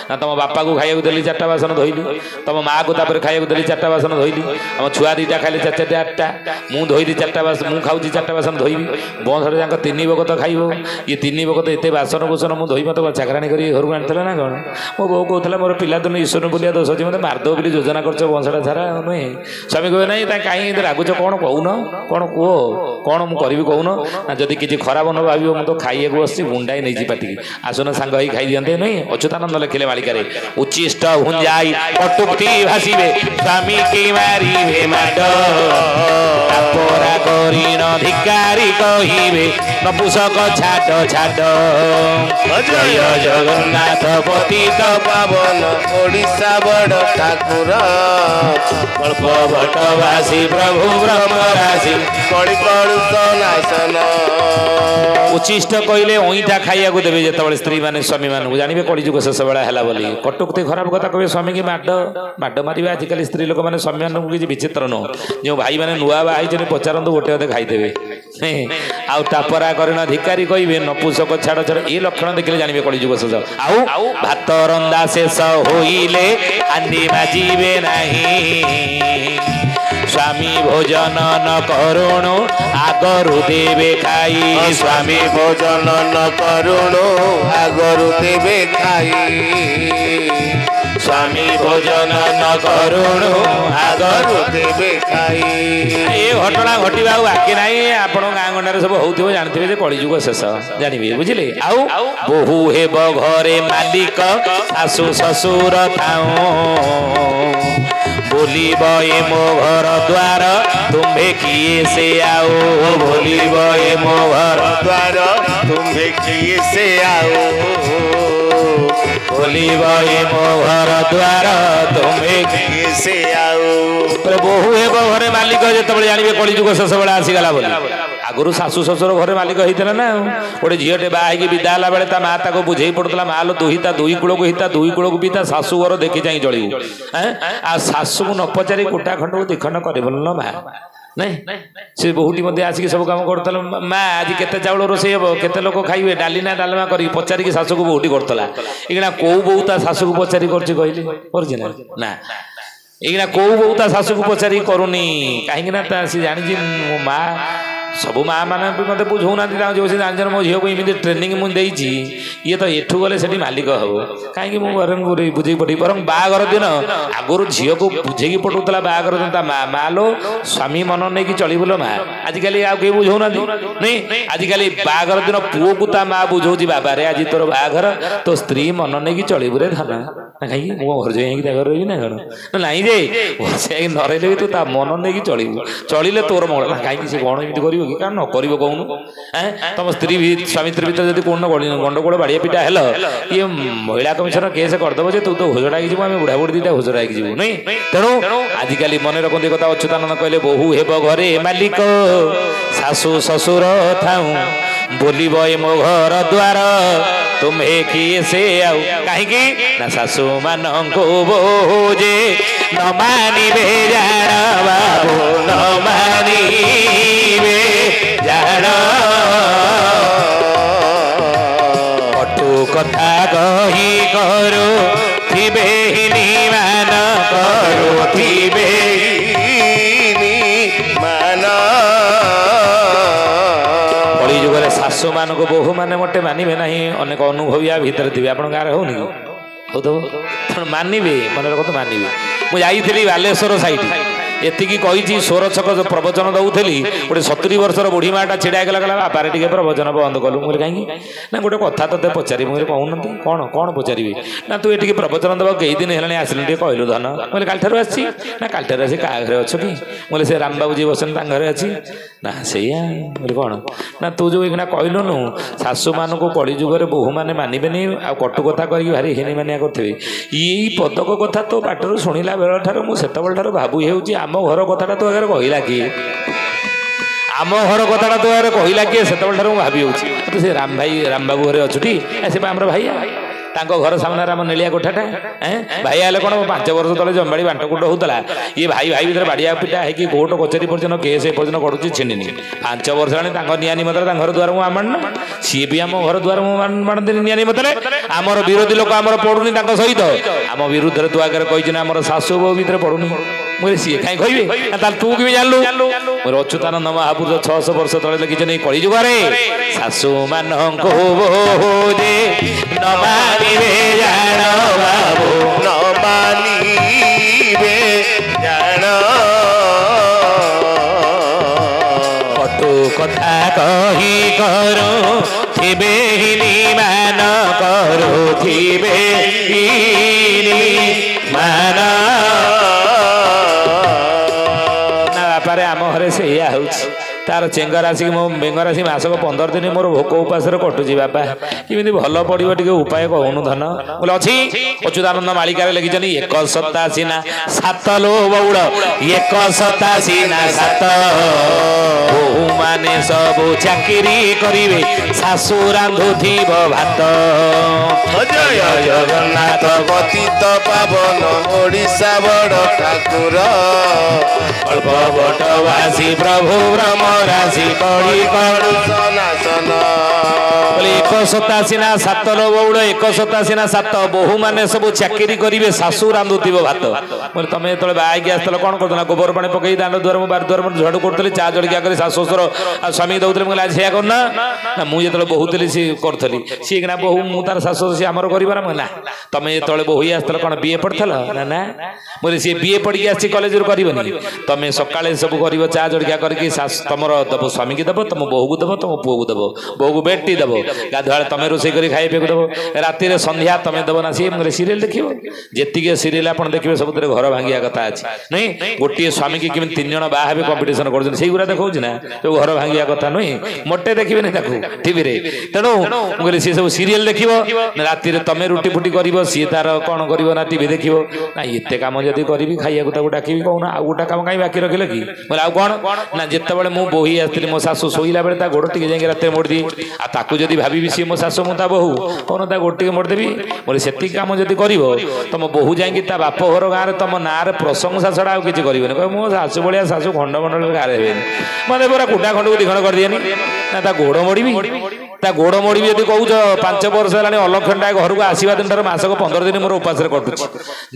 ନା ତମ ବାପାକୁ ଖାଇବାକୁ ଦେଲି 4ଟା ବାସନ ଧୋଇଲି, ତମ ମାଆକୁ ତାପରେ ଖାଇବାକୁ ଦେଲି 4ଟା ବାସନ ଧୋଇଲି, ଆମ ଛୁଆ 2ଟା ଖାଇଲେ 4 4 8ଟା, ମୁଁ ଧୋଇଲି 4ଟା ବାସନ, ମୁଁ ଖାଉଛି 4ଟା ବାସନ ଧୋଇବି। ବଂଶରେ ଯାଙ୍କ 3 ବକତ ଖାଇବ, ଇଏ 3 ବକତ ଏତେ ବାସନ କୁସନ ମୁଁ ଧୋଇ, ମତେ ଚାକରାଣୀ କରି ଘରକୁ ଆଣିଥିଲା ନା କଣ? ମୋ ବୋଉ କହୁଥିଲା ମୋର ପିଲାଦିନ ଈଶ୍ୱର ବୁଲିଆ ଦୋଷ ଅଛି, ମତେ ମାରିଦେବ ବୋଲି ଯୋଜନା କରୁଛ ବଂଶଟା ସାରା ନୁହେଁ। ସ୍ୱାମୀ କହିବେ ନାହିଁ ତା କାହିଁକି ରାଗୁଛ, କଣ କହୁନ, କଣ କୁହ, କଣ ମୁଁ କରିବି କହୁନ? ନା ଯଦି କିଛି ଖରାପ ନ ଭାବିବ, ମୁଁ ତ ଖାଇବାକୁ ବସିଛି, ଗୁଣ୍ଡାଇ ନେଇଛି ପାଟିକି, ଆସୁନ ସାଙ୍ଗ ହେଇ ଖାଇଦିଅନ୍ତେ ନୁହେଁ। ଅଚ୍ୟୁତାନନ୍ଦ ଲେଖିଲେ ମାଳିକାରେ, ଉଚ୍ଚିଷ୍ଟ ଭୁଞ୍ଜାଇ କଟୁକ୍ତି ଭାସିବେ, ସ୍ୱାମୀ କି ମାରିବେ ମାଡ, ତାପରା କରିଣ ଧିକାରି କହିବେ, ନପୁସକ ଛାଡ ଛାଡ। ଜୟ ଜଗନ୍ନାଥ ପତିତ ପାବନ ଓଡ଼ିଶା ବଡ଼ ଠାକୁର, କଳ୍ପ ଭଟ୍ଟବାସୀ ପ୍ରଭୁ ବ୍ରହ୍ମରାଶି, କଳି କଳୁଷ ନାଶନ। ଉଚ୍ଚିଷ୍ଟ କହିଲେ ଅଇଁଠା ଖାଇବାକୁ ଦେବେ ଯେତେବେଳେ ସ୍ତ୍ରୀ ମାନେ ସ୍ୱାମୀ ମାନଙ୍କୁ, ଜାଣିବେ କଳିଯୁଗ ଶେଷ ବେଳା ହେଲା ବୋଲି। କଟୁକ୍ତି ଖରାପ କଥା କହିବେ, ସ୍ୱାମୀ କି ମାଡ ମାରିବେ। ଆଜିକାଲି ସ୍ତ୍ରୀ ଲୋକମାନେ ସ୍ୱାମୀ ମାନଙ୍କୁ କିଛି ବିଚିତ୍ର ନୁହଁ। ଯେଉଁ ଭାଇମାନେ ନୂଆ ବାହା ହେଇଛନ୍ତି ପଚାରନ୍ତୁ, ଗୋଟେ ଅଧେ ଖାଇଦେବେ। ଆଉ ଟାପରା କରିଣ ଧିକାରି କହିବେ, ନପୁସକ ଛାଡ ଛାଡ। ଏ ଲକ୍ଷଣ ଦେଖିଲେ ଜାଣିବେ କଳିଯୁଗ ଶେଷ। ଆଉ ଭାତ ରନ୍ଧା ଶେଷ ହୋଇଲେ ହାଣ୍ଡି ମାଜିବେ ନାହିଁ, ସ୍ୱାମୀ ଭୋଜନ ନ କରୁଣୁ ଆଗରୁ ଦେବେ ଖାଇ। ସ୍ୱାମୀ ଭୋଜନ ନ କରୁଣୁ ଆଗରୁ ଦେବେ ଖାଇ। ସ୍ୱାମୀ ଭୋଜନ ନ କରୁଣୁ ଆଗରୁ ଦେବେ ଖାଇ। ଏ ଘଟଣା ଘଟିବା ଆଉ ବାକି ନାହିଁ। ଆପଣ ଗାଁ ଗଣ୍ଡାରେ ସବୁ ହଉଥିବ, ଜାଣିଥିବେ ଯେ କଳିଯୁଗ ଶେଷ, ଜାଣିବେ ବୁଝିଲେ। ଆଉ ବୋହୂ ହେବ ଘରେ ମାଲିକ, ଶାଶୁ ଶ୍ୱଶୁର ଥାଉ, बोलिब ए मो घर द्वार तुम्हे किए से आओ, बोलिब ए मो घर द्वार तुम्हे किए से आओ। बोलिब ए मो घर द्वार तुमे किए से आऊ बहु हेब घरे मालिक जिते जानवे कलिजुग शेष बेला आसीगला बोली आगुरी शाशु शशुर घरे मालिक होता ना गोटे झीटे बाहर विदा है बेले ता माँ ताको बुझे पड़ता माँ लो दुही दुई कूल को हिता दुई कूल को भी शाशु घर देखी चाह चलू आ शाशु को न पचारि कुटा खंड को दिखंड कर माँ नहीं से बहुटी मध्य आसिक सब काम करता माँ आज केते चाउल रोषे हे केते लोक खाइबे डाली ना डालमा करी पचारिक शाशु को बहुटी करतला एगना कौ बहु ता शाशु को पचारि करछि कहली करछि ना एगना कौ बहु ता शाशु को पचारि करूनी कहीं ना सी जानी मो माँ सब माँ मैंने मत बुझौना जो से जान मो झील को एमती ट्रेनिंग मुझे ये तो एठू गले से मालिक हम कहीं मुझे बुझे पठे बर बागर दिन आगुरी झील को बुझे पठाऊला बागर दिन माँ लो स्वामी मन नहीं चल बोलो माँ आजिकल आगे बुझौना नहीं आजिकल बागर दिन पुओ को ता माँ बुझाऊँ बाबा रे आज तोर बाघर तो स्त्री मन नहीं चलू रे धन कहीं मो घर जाइए घर रही ना कौन नाई जे न रही भी तू ता मन नहीं चलू चलिए तोर मंगल कहीं से कौन एमती कर कारण न कर कहून तुम स्त्री स्वामी स्त्री भर जब कौन गंडगोल बाड़िया पिटा हेल ये महिला कमिशन केस करदेव जे तू तो होजड़ा आम बुढ़ा बुढ़ी दीटा होजड़ा आईजी नहीं तेणु आजिकल मन रखते कथा अच्युतानंद कहले बहु हेब घरे मालिक शाशु शशुर थाऊ बोलिब ए मो घर द्वार तुम्हें किए से आउ कहीं ना शाशु मान को बहु जे न मानिबे जान बाबू न मानिबे जान कटु कथा कही करो थिबे मान करो थिबे मान कलिजुगरे शाशु मान को बहु माने मोटे मानिबे नहीं अनेक अनुभवी या भीतर थे आप गाँव होनी हो तो मानिबे मन रख मानिबे मुझे बालेश्वर साइड एतिकी कही सोर छक जो प्रवचन दौली गोटे 70 वर्षर बुढ़ी माटा छिड़ा गला गला बापारे टे प्रवचन बंद कलु मुझे कहीं ना गोटे कथा ते पचारि मुझे कहूना कौन कौन पचारि ना तू ये प्रवचन देवा कई दिन है आसिलु टे कहलु धन मुझे काल ठार आसी ना काल ठार आसी क्या घरे अच्छ कि मुझे से रामबाबू जी बसन घरे अच्छी ना से बोले कौन ना तू जो एक कहलुनु शाशु मान को कलिजुगर बहु मैंने मानबे आ कटु कथा कही भारी हिनी मानिया करते यही पदक कथा तो पाटर शुणिला बेल ठार मुझे ठार भाबु होउची आम घर कथा तो आगे कहला किए आम घर कथा तो आगे कहला किए से भाभी हो से राम भाई राम बाबू घरे अच्छुटी से आम भाई घर सामने आम नेलिया कोठाटा भाई आए कौन 5 वर्ष तले जमबाड़ी बांटकुट होता ये भाई भाई भर बाड़िया पिटा है कोर्ट कचेरी पर्यटन केस पर्यटन करुच्ची छिड़नी 5 वर्ष आने निया निमत घर द्वार मुझे मानना सी भी आम घर द्वार मानते निया निमत आमर विरोधी लोक आमर पड़ुनी सहित आम विरुद्ध तू आगे कही आम शाशु बहु भर पड़ुनी मुझे सी कहीं कहे तू कि जानलु मोर अच्युतानंद महापुरुष 600 वर्ष तले लिखिछन कलिजुगरे शाशु मान को जे न मानिबे जान बाबू न मानिबे जान कटु कथा कही करो थिबे मान करो थिबे मान आम घरे से तार चेंगर आसिक मो बेंगर आसिक मासक 15 दिन मोर भोक उपास कटुची बापा केमी भल पड़ो टे उपाय कहूनु धन बोले अच्छी अच्युतानंद मालिकार लिखिं 187 7 लो बौड़ 187 7 बहु माने सब चाकरी करिवे शाशु रांधुथिब भात जय जगन्नाथ पतित पावन ओडिशा बड़ ठाकुर अल्प बटवासी प्रभु ब्रह्म राशि कड़ी करू सनातन 187 7 लो बौड़ 187 7 बहु माने सब चाकरी करिवे शाशु रांधुथिब भात बोले तुम जो बाहर आसल कौन करना गोबर पानी पकई दांड द्वार बार द्वार झाड़ू करी चा जड़िया कर शाशु शशुर स्वामी दौले मुझे आज करना ना मुझे जो बहुली सी करी सी कि बहु मुझे तार शाशु सी आमर कर ना तुम जो बहु आसल कौन बीए पढ़ल ना ना मुझे सी बीए पढ़ी आसी कलेज करनी तुम सका सब कर चा जड़िया करके तुम दब स्वामी की दब तुम बहु को दब तुम पुओ को दब बहु को बेटी दब ଗାଧୁଆଳେ ତମେ ରୋଷେଇ କରି ଖାଇବାକୁ ଦେବ, ରାତିରେ ସନ୍ଧ୍ୟା ତମେ ଦେବ ନା ସିଏ ସିରିଏଲ ଦେଖିବ। ଯେତିକି ସିରିଏଲ ଆପଣ ଦେଖିବେ ସବୁଥିରେ ଘର ଭାଙ୍ଗିବା କଥା ଅଛି ନୁହେଁ। ଗୋଟିଏ ସ୍ୱାମୀ କି କେମିତି 3 ଜଣ ବାହା ହେବେ କମ୍ପିଟିସନ କରୁଛନ୍ତି, ସେଇଗୁରା ଦେଖଉଛି ନା ସବୁ ଘର ଭାଙ୍ଗିବା କଥା ନୁହେଁ, ମୋଟେ ଦେଖିବେନି ତାକୁ ଟିଭିରେ। ତେଣୁ ମୁଁ କହିଲି ସିଏ ସବୁ ସିରିଏଲ ଦେଖିବ, ରାତିରେ ତମେ ରୁଟି ଫୁଟି କରିବ, ସିଏ ତାର କଣ କରିବ ନା ଟିଭି ଦେଖିବ। ନା ଏତେ କାମ ଯଦି କରିବି ଖାଇବାକୁ ତାକୁ ଡାକିବି କହୁନ, ଆଉ ଗୋଟେ କାମ କାହିଁ ବାକି ରଖିଲ କି? ବୋଲେ ଆଉ କଣ ନା ଯେତେବେଳେ ମୁଁ ବୋହି ଆସିଥିଲି ମୋ ଶାଶୁ ଶୋଇଲା ବେଳେ ତା ଗୋଡ଼ ଟିକେ ଯାଇକି ରାତିରେ ମୋଡ଼ିଦିଏ, ଆଉ ତାକୁ ଯଦି ଭାବିବି ସିଏ ମୋ ଶାଶୁ ମୁଁ ତା ବୋହୁ କଣ ତା ଗୋଡ଼ ଟିକେ ମୋଡ଼ିଦେବି। ବୋଲେ ସେତିକି କାମ ଯଦି କରିବ ତମ ବୋହୁ ଯାଇକି ତା ବାପ ଘର ଗାଁରେ ତମ ନାଁରେ ପ୍ରଶଂସା ଛଡ଼ା ଆଉ କିଛି କରିବେନି, କହିବ ମୋ ଶାଶୁ ଭଳିଆ ଶାଶୁ ଖଣ୍ଡ ମଣ୍ଡଳରେ ଗାଁରେ ହେବେନି, ମାନେ ପୁରା କୁଟା ଖଣ୍ଡକୁ 2 ଖଣ୍ଡ କରିଦିଏନି। ନା ତା ଗୋଡ଼ ମୋଡ଼ିବି, ତା ଗୋଡ଼ ମୋଡ଼ିବି ଯଦି କହୁଛ 5 ବର୍ଷ ହେଲାଣି ଅଲକ୍ଷଣଟା ଘରକୁ ଆସିବା ଦିନଠାରୁ ମାସକୁ 15 ଦିନ ମୋର ଉପାସରେ କଟୁଛି।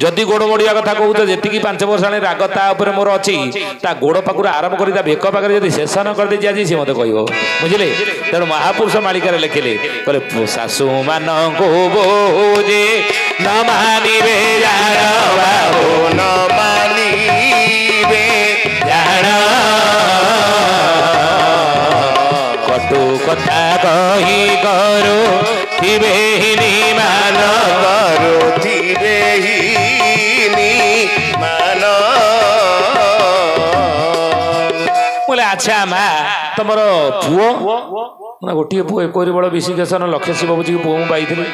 ଯଦି ଗୋଡ଼ ମୋଡ଼ିବା କଥା କହୁଛ, ଯେତିକି 5 ବର୍ଷ ହେଲାଣି ରାଗ ତା ଉପରେ ମୋର ଅଛି, ତା ଗୋଡ଼ ପାଖରୁ ଆରମ୍ଭ କରି ତା ବେକ ପାଖରେ ଯଦି ଶେଷ ନ କରିଦେଇଛି ଆଜି ସିଏ ମତେ କହିବ, ବୁଝିଲେ। ତେଣୁ ମହାପୁରୁଷ ମାଳିକାରେ ଲେଖିଲେ, କହିଲେ ଶାଶୁ ମାନଙ୍କୁ ବୋହୁ ଯେ ନ ମାନିବେ ଜାଣ ବାବୁ, ନ ମାନିବେ ଜାଣ କଟୁ କଥା କହି କରୁ ଥିବେ ମାନ କରୁଥିବେ ମାନ। ବୋଲେ ଆଚ୍ଛା ମା ତମର ପୁଅ ନା ଗୋଟିଏ ପୁଅ, ଏକୋଇରି ବଳ ବିଶିକେଶନ ଲକ୍ଷ୍ୟ ଶିବ ବୁଝିକି ପୁଅ ମୁଁ ପାଇଥିଲି।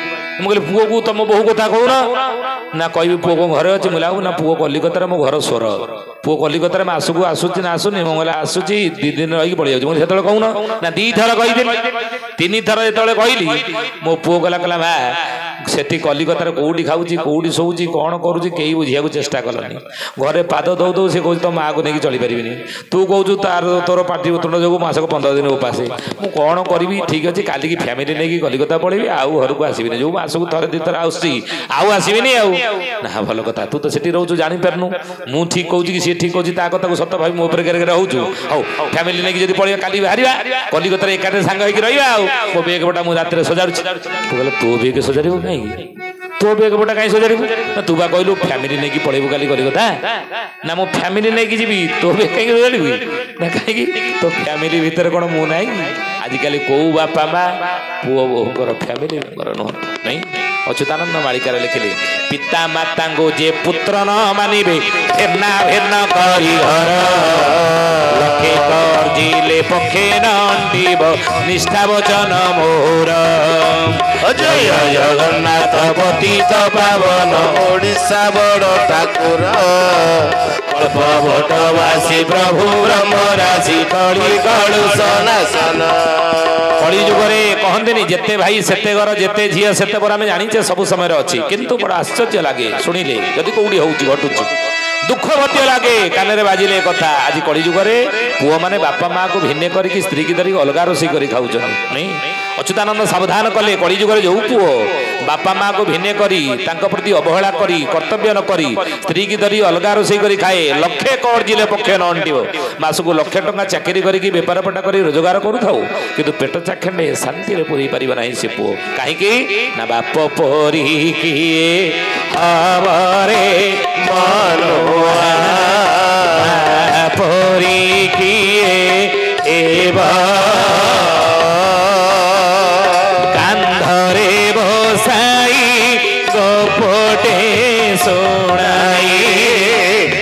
ମୁଁ କହିଲି ପୁଅକୁ ତମ ବୋହୁ କଥା କହୁନ ନା, କହିବି ପୁଅ କଣ ଘରେ ଅଛି। ମୁଁ କହିଲି ଆଉ ନା, ପୁଅ କଲିକତାରେ ମୋ ଘର ସ୍ୱର, ପୁଅ କଲିକତାରେ ମାସକୁ ଆସୁଛି ନା ଆସୁନି। ମୁଁ କହିଲି ଆସୁଛି, 2 ଦିନ ରହିକି ପଳେଇ ଯାଉଛି। ମୁଁ ସେତେବେଳେ କହୁନ ନା, 2 ଥର କହିଥିଲି, 3 ଥର ଯେତେବେଳେ କହିଲି ମୋ ପୁଅ କହିଲା ମା ସେଠି କଲିକତାରେ କୋଉଠି ଖାଉଛି କୋଉଠି ଶୋଉଛି କଣ କରୁଛି କେହି ବୁଝିବାକୁ ଚେଷ୍ଟା କଲନି। ଘରେ ପାଦ ଦଉ ଦଉ ସେ କହୁଛି ତୋ ମାଆକୁ ନେଇକି ଚଳିପାରିବିନି, ତୁ କହୁଛୁ ତୋର ପାଟି ଉତ୍ତୁଣ୍ଡ ଯୋଗୁଁ ମାସକୁ 15 ଦିନ ଉପାସେ। ମୁଁ କଣ କରିବି, ଠିକ ଅଛି କାଲିକି ଫ୍ୟାମିଲି ନେଇକି କଲିକତା ପଳେଇବି, ଆଉ ଘରକୁ ଆସିବିନି, ଯୋଉ ମାସକୁ ଥରେ 2 ଥର ଆସୁଛି ଆଉ ଆସିବିନି। ଆଉ ନା ଭଲ କଥା, ତୁ ତ ସେଠି ରହୁଛୁ ଜାଣିପାରୁନୁ, ମୁଁ ଠିକ କହୁଛି କି ସିଏ ଠିକ କହୁଛି ତା କଥାକୁ ସତ ଭାବି ମୋ ଉପରେ ଗେରେ ରହୁଛୁ। ହଉ ଫ୍ୟାମିଲି ନେଇକି ଯଦି ପଳେଇବା କାଲି ବାହାରିବା, କଲିକତାରେ ଏକାଠି ସାଙ୍ଗ ହେଇକି ରହିବା। ଆଉ ମୋ ବେଗ ପଟା ମୁଁ ରାତିରେ ସଜାଡୁଛି। ତୁ କହିଲେ ତୋ ବେଗ ସଜାଡ଼ିବୁ କାହିଁକି, ତୋ ବେଗ ପଟା କାହିଁ ସଜାଡ଼ିବୁ? ନା ତୁ ବା କହିଲୁ ଫ୍ୟାମିଲି ନେଇକି ପଳେଇବୁ କାଲି କଲିକତା। ନା ମୁଁ ଫ୍ୟାମିଲି ନେଇକି ଯିବି, ତୋ ବେଗ କାହିଁକି ସଜାଡ଼ିବୁ? ନା କାହିଁକି, ତୋ ଫ୍ୟାମିଲି ଭିତରେ କଣ ମୁଁ ନାହିଁ? ଆଜିକାଲି କୋଉ ବାପା ମା ପୁଅ ବୋହୂଙ୍କର ଫ୍ୟାମିଲି ମେମ୍ବର ନୁହନ୍ତି ନାଇଁ। ଅଚ୍ୟୁତାନନ୍ଦ ମାଳିକାରେ ଲେଖିଲେ, ପିତା ମାତାଙ୍କୁ ଯେ ପୁତ୍ର ନ ମାନିବେ ଭିନ୍ନ ଭିନ୍ନ କରି ଘର, ଲକ୍ଷେ କର୍ଜିଲେ ପକ୍ଷେ ନ ଅଣ୍ଟିବ ନିଷ୍ଠା ବଚନ ମୋର। ଜୟ ଜଗନ୍ନାଥ ପତିତ ପାବନ ଓଡ଼ିଶା ବଡ଼ ଠାକୁର, କଳ୍ପବଟବାସୀ ପ୍ରଭୁ ବ୍ରହ୍ମ ରାଶି କଳି କଳୁ ସନାସନ। କଳି ଯୁଗରେ କହନ୍ତିନି ଯେତେ ଭାଇ ସେତେ ଘର, ଯେତେ ଝିଅ ସେତେ ବର। ଆମେ ଜାଣିଛେ ସବୁ ସମୟରେ ଅଛି, କିନ୍ତୁ ବଡ଼ ଆଶ୍ଚର୍ଯ୍ୟ ଲାଗେ ଶୁଣିଲେ, ଯଦି କୋଉଠି ହଉଛି ଘଟୁଛି ଦୁଃଖ ମଧ୍ୟ ଲାଗେ କାନରେ ବାଜିଲେ କଥା। ଆଜି କଳି ଯୁଗରେ ପୁଅମାନେ ବାପା ମାଆକୁ ଭିନ୍ନ କରିକି ସ୍ତ୍ରୀ କି ଧରିକି ଅଲଗା ରୋଷେଇ କରି ଖାଉଛନ୍ତି ନାଇଁ। ଅଚ୍ୟୁତାନନ୍ଦ ସାବଧାନ କଲେ, କଳି ଯୁଗରେ ଯୋଉ ପୁଅ ବାପା ମାଆକୁ ଭିନ୍ନ କରି ତାଙ୍କ ପ୍ରତି ଅବହେଳା କରି କର୍ତ୍ତବ୍ୟ ନ କରି ସ୍ତ୍ରୀ କି ଧରି ଅଲଗା ରୋଷେଇ କରି ଖାଏ, ଲକ୍ଷେ କର୍ଜିଲେ ପକ୍ଷେ ନ ଅଣ୍ଟିବ। ମାସକୁ 1,00,000 ଟଙ୍କା ଚାକିରି କରିକି ବେପାର ପଟା କରି ରୋଜଗାର କରୁଥାଉ, କିନ୍ତୁ ପେଟ ଚାଖଣ୍ଡେ ଶାନ୍ତିରେ ପୁରେଇ ପାରିବ ନାହିଁ ସେ ପୁଅ। କାହିଁକି ନା ବାପ ପରି କିଏ ହବରେ ମନୁଆ, ପରି କିଏ ଏବ କାନ୍ଧରେ ବସାଇ ଗୋପଟେ ଶୁଣାଇ,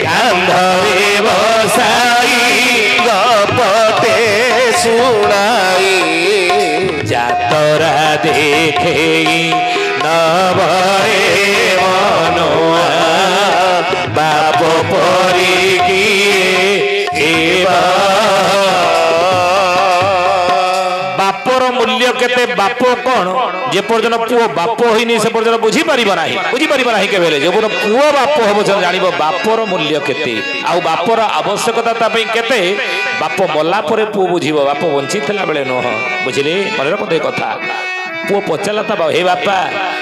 କାନ୍ଧରେ ବସାଇ ଗପଟେ ଶୁଣାଇ, ଯାତରା ଦେଖେଇ ନବରେ ମନୁଆ, ବାପ ପରି କିଏ ବାପର ମୂଲ୍ୟ କେତେ, ବାପ କଣ ଯେ ପର୍ଯ୍ୟନ୍ତ ପୁଅ ବାପ ହେଇନି ସେ ପର୍ଯ୍ୟନ୍ତ ବୁଝିପାରିବ ନାହିଁ କେବେ। ଯେ ପୁଅ ବାପ ହବ ଜାଣିବ ବାପର ମୂଲ୍ୟ କେତେ, ଆଉ ବାପର ଆବଶ୍ୟକତା ତା ପାଇଁ କେତେ। ବାପ ମଲା ପରେ ପୁଅ ବୁଝିବ, ବାପ ବଞ୍ଚିଥିଲା ବେଳେ ନୁହଁ। ବୁଝିଲେ, ମନେ ରଖନ୍ତୁ ଏ କଥା। ପୁଅ ପଚାରିଲା ତା ହେ ବାପା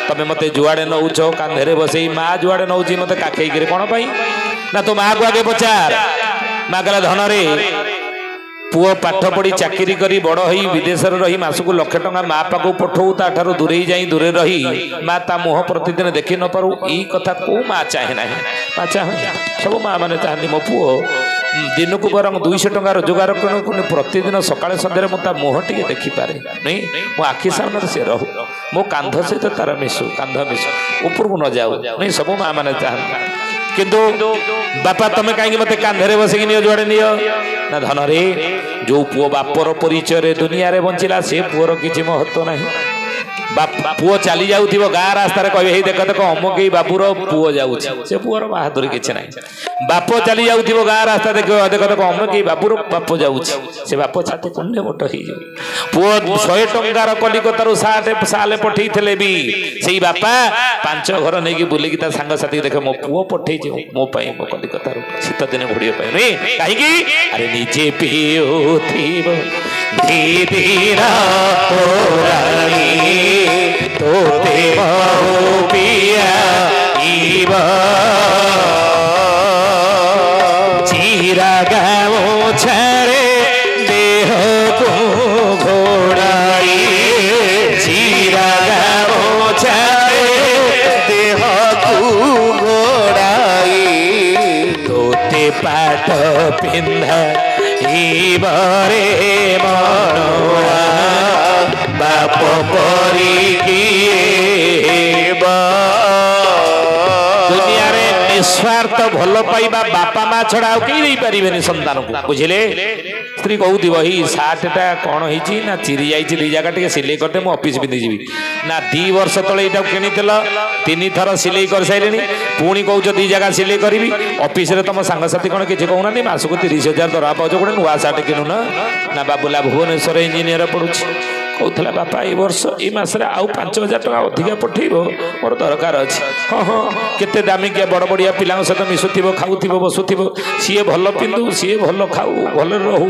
ତମେ ମତେ ଯୁଆଡେ ନଉଛ କାନ୍ଧରେ ବସେଇ, ମା ଯୁଆଡେ ନଉଛି ମତେ କାଖେଇକିରି କଣ ପାଇଁ? ନା ତୋ ମାକୁ ଆଗେ ପଚାର। ମା କହିଲା ଧନରେ ପୁଅ ପାଠ ପଢି ଚାକିରି କରି ବଡ ହେଇ ବିଦେଶରେ ରହି ମାସକୁ 1,00,000 ଟଙ୍କା ମା ପାଖକୁ ପଠଉ, ତାଠାରୁ ଦୂରେଇ ଯାଇ ଦୂରେ ରହି ମା ତା ମୁହଁ ପ୍ରତିଦିନ ଦେଖି ନ ପାରୁ, ଏଇ କଥା କୋଉ ମା ଚାହେଁ ନାହିଁ? ମା ଚାହେଁ, ସବୁ ମା ମାନେ ଚାହାନ୍ତି ମୋ ପୁଅ दिन को बर 200 टଙ୍କା रोजगार करूँ प्रतिदिन सकाଳେ सन्ଧ୍ୟାରେ ମୁଁ ତା ମୁହଁ ଟିକେ ଦେଖିପାରେ ନାଇଁ ମୋ ଆଖି ସାମ୍ନାରେ ସେ ରହୁ ମୋ କାନ୍ଧ ସହିତ ତାର ମିଶୁ କାନ୍ଧ ମିଶୁ ଉପରକୁ ନ ଯାଉ ନାଇଁ ସବୁ ମା ମାନେ ଚାହାନ୍ତି କିନ୍ତୁ ବାପା ତମେ କାହିଁକି ମତେ କାନ୍ଧରେ ବସିକି ନିଅ ଯୁଆଡେ ନିଅ ନା ଧନରେ ଯୋଉ ପୁଅ ବାପର ପରିଚୟରେ ଦୁନିଆରେ ବଞ୍ଚିଲା ସେ ପୁଅର କିଛି ମହତ୍ଵ ନାହିଁ पुओ चली जाऊ गाँ रास्तार कहे हे देख देख अमुक बाबूर पुओ जाऊँ से पुअर बाहादुरी किसी ना बाप चली जाऊ गाँ रास्ता देख देख देख अमुक बाबूर बाप जाऊँ से बाप छाती पुण्य मोट हो पुओ 100 टंकार कलिकतार साले पठे भी से बापा 5 घर नहीं बुलिकी सांग साथी देख मो पुओ पठे मो मो कलिकतार शीत दिन घोड़े कहीं अरे निजे पियो तोते पिया चीरा गाँव छाड़े देह को घोड़ाई चीरा गाँव छाड़े देह को घोड़ाई तोते पाट पिंधा बरे मनोआ बाप परी दुनिया रे निस्वार्थ भल पाइबा बापा माँ छड़ा कई पारे संतान को बुझे स्त्री कहूथी ही सार्टा कौन होती ना चिरी जाइए दी जगह टे सिले करते मुझे ऑफिस पिंधि जी ना 2 वर्ष तले यहाँ किनी 3 थर सिले कर सारे पुणी कौच 2 जगह सिले करी ऑफिस रे तुम सांगसाथी कौन किसी कहूना मासक 30,000 दरवा पाच गोटे नुआ सार्ट किनुन ना बाबूला भुवनेश्वर इंजीनियर पढ़ुची कहूला बापा ये वर्ष ये मसरे आउ 5,000 टका अधिका पठेब मोर दरकार अच्छे हाँ हाँ केते दामिकिया बड़ बड़िया पिला सहित मिशुव खाऊ बसुव सी भल पिंधु सी भल खाऊ भल रहू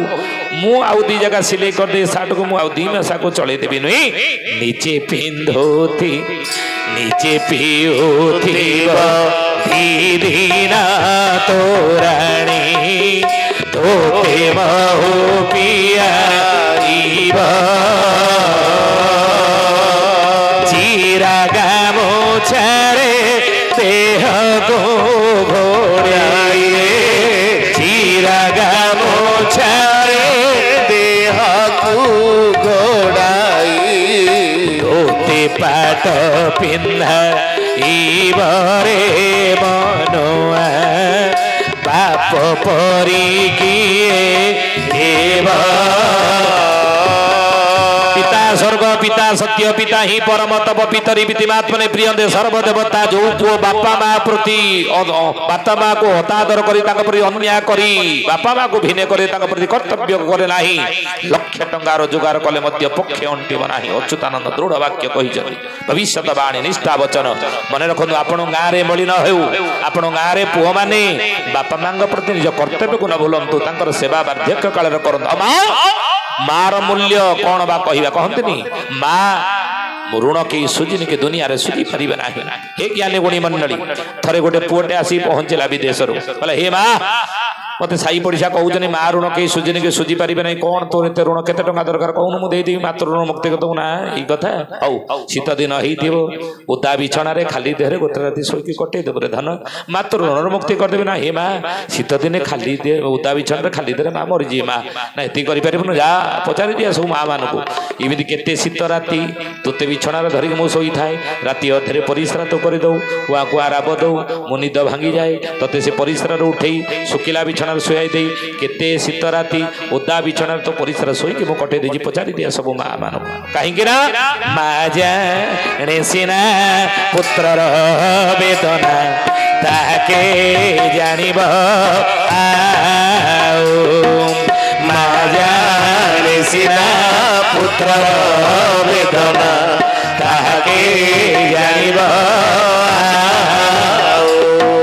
मु आउ 2 जगह सिले करदे सार्ट को मुझे 2 मास को चलदेवी नुई नीचे पिंधोती नीचे पियोथी दीदीना तोराणी तोते महु पिया चीरा गामो छाड़े देह को घोड़ाई चीरा गामो छाड़े देह को घोड़ाई तोते पाट पिंधा बरे मनोआ बाप परी किए पिता स्वर्ग पिता सत्य पिता ही परम तप पितरी पितिमात्मने प्रियंदे सर्वदेवता जो पुओ बापा माँ प्रति बापा माँ को हतादर करी प्रति अन्याय करी बापा माँ को भिने करे प्रति कर्तव्य करे नाही 1,00,000 टंका रोजगार कले मध्य पक्षे अंटिब नाही अच्युतानंद दृढ़ वाक्य कहिछथि भविष्यवाणी निष्ठा वचन मन रखु आपण गाँव में मलिन हो आपण गाँव में पुओ माने बापा माँ प्रति निज कर्तव्य को न भूलंतु तांकर सेवा बार्धक्य काल करंतु मार मूल्य कौन बा कहवा कहते माँ ऋण के सुजिन के दुनिया रे सुझी पारे ना हे ज्ञानी गुणी मंडली थरे गोटे पुओटे आसी पहुंचला विदेश बोले हे माँ मत साई पड़िशा कहते माँ ऋण कई सुजिन के सुझी पारे ना कौन तोर एत ऋण केते टंका दरकार कहून मुझे मात्र ऋण मुक्ति करदू ना ये कथा हौ शीत दिन हो ओदा बिछण खाली देह गोटे राति शोक कटे देव रे धन मात्र ऋण मुक्ति करदेवी ना हे माँ शीत दिन खाली ओदा बिछण खाली देह माँ मरीजी माँ ना ये कर जा पचारि दिया सब माँ मान को एमती केते शीत राति तोते बिछणार धरिक मु शोई थाए राति अधे परिश्रा तो करदे कुआ कुआ राब दौ मो निद भांगी जाए तोते से परिश्रार उठे शुखिला बिछणार शुआई दे केते शीत राति ओदा बिछणार तो परिश्रा शोईक मु कटे देजी पचारि दिया सब माँ मान कहीं माँ जाने सिना पुत्रर वेदना ताके जानिब माँ जाने सिना पुत्रर वेदना ताके जानिब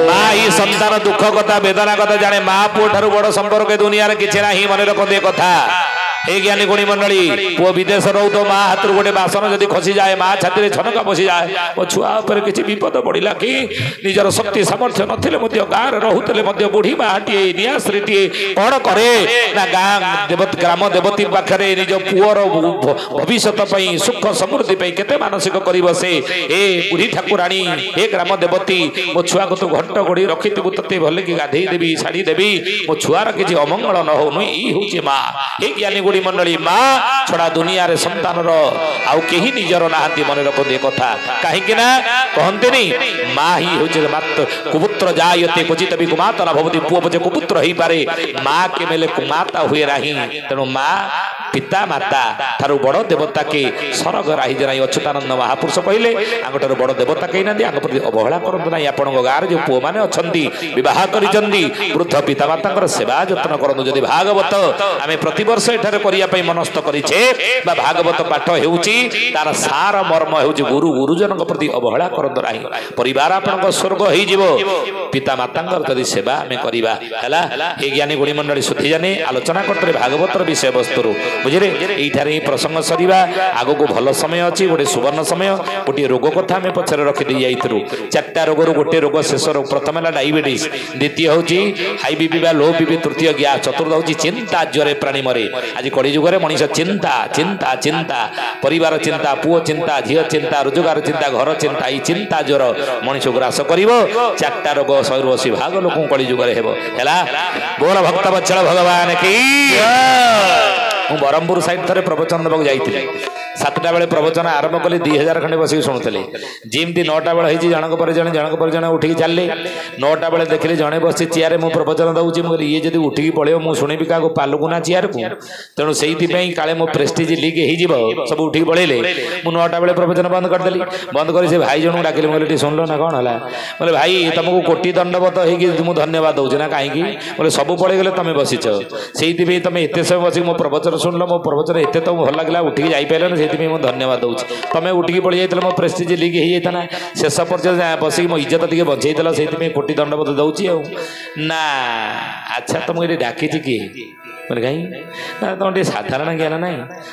माई संतान दुख कथा वेदना कथा जाने माँ पुओ ठारू बड़ संपर्क दुनिया किसी ना मन रखते कथा हे ज्ञानी गुणी मंडली पुओ विदेश रहू तो माँ हाथ गोटे बासन जदि खसी जाए माँ छाती छनका बसी जाए मो छुआ उपर किसी विपद पड़ा कि निजर शक्ति सामर्थ्य नथिले गाँव रोते बुढ़ी माँटे निआश्रीटे कौन करे ना गाँ ग्राम देवती पाखे निज पुअर भविष्य सुख समृद्धि केते मानसिक कर से ए बुढ़ी ठाकुराणी हे ग्राम देवती मो छुआ को तू घंट गोड़ी रखी ते भल कि गाधे देवी शाढ़ी देवी मो छुआर किसी अमंगल न हो हूँ माँ हे ज्ञानी गुड़ी मंडली माँ छड़ा दुनिया रे संतान आउ कहीं निजर नाहांती मन रखते कथा कहीं कहते माँ ही हूँ मात्र कुपुत्र जायते क्वचित भी कुमाता न भवती पुओ पचे कुपुत्र हो पारे माँ के मेले कुमाता हुए ना तेणु माँ पिता माता थारू बड़ देवता के सरग राही जनाई अच्युतानंद महापुरुष कहले आंगठार बड़ देवता कहीं ना प्रति अवहेला करते ना आपण गाँव जो पुओ मैंने अच्छा बह कर वृद्ध पिता माता सेवा जत्न करूँ जदि भागवत आम प्रति वर्ष एठार करने मनस्थ करें भागवत पाठ होतार सार मर्म हो गुरु गुरुजन प्रति अवहेला करते ना परिवार आपण स्वर्ग हो पिता माता जदि सेवा आम करवा ये ज्ञानी गुणी मंडली सुधी जाने आलोचना करते भागवतर विषय वस्तु बुझे यहीठार ही प्रसंग सरीबा आग को भल समय अच्छी गोटे सुवर्ण समय गोटे रोग कथा आम पचर रखी जाइलु 4टा रोग गोटे रोग शेष रोग प्रथम है डायबिटीज द्वितीय हूँ हाई बीपी लो बीपी तृतीय गैस चतुर्थ हूँ चिंता ज्वरे प्राणी मरे आज कली जुगे मनीष चिंता चिंता चिंता परिवार चिंता पुओ चिंता झील चिंता रोजगार चिंता घर चिंता ये चिंता ज्वर मनीष को ग्रास कर 4टा रोग 180 भाग लोक कली जुगे है बोल भक्त वत्सल भगवान की बरहमपुर साइड थे प्रवचन देवाक जाइए 7टा बेले प्रवचन आरंभ कली 2000 खंडे बस शुणुले जमी 9टा बेले होती जनक पर जड़े उठिक चलिए 9टा बेले देखिए जड़े बस चेयर मुझे प्रवचन दूसरी मुझे ये जब उठिक पड़े मुझे शुणी क्या पालुकू ना चेयर को तेणु से काले मो प्रेस्टिज लीक हो सब उठिक पड़े मुझे 9टा बेले प्रवचन बंद करदेली बंद कर से भाई जन डाकिली मुझे शुणल ना कौन है बोले भाई तुमको कोटि दंडवत हो धन्यवाद दूसरी ना कहीं बोले सब पड़े गले तुम बसीच से तुम एत समय बस मो प्रवचन शुणल मो प्रवचन एत तुम भल लगे उठिक जापारे से धन्यवाद दूसरी तुम उठिक पड़ जाइए मो प्रेस्टिज लीक हो जाता शेष पर्याय बस मो इज्जत टे बचेल से कोटि दंडवत दूसरी ना अच्छा तुमको ये डाकी किए बोले कहीं ना तुम साधारण ज्ञान ना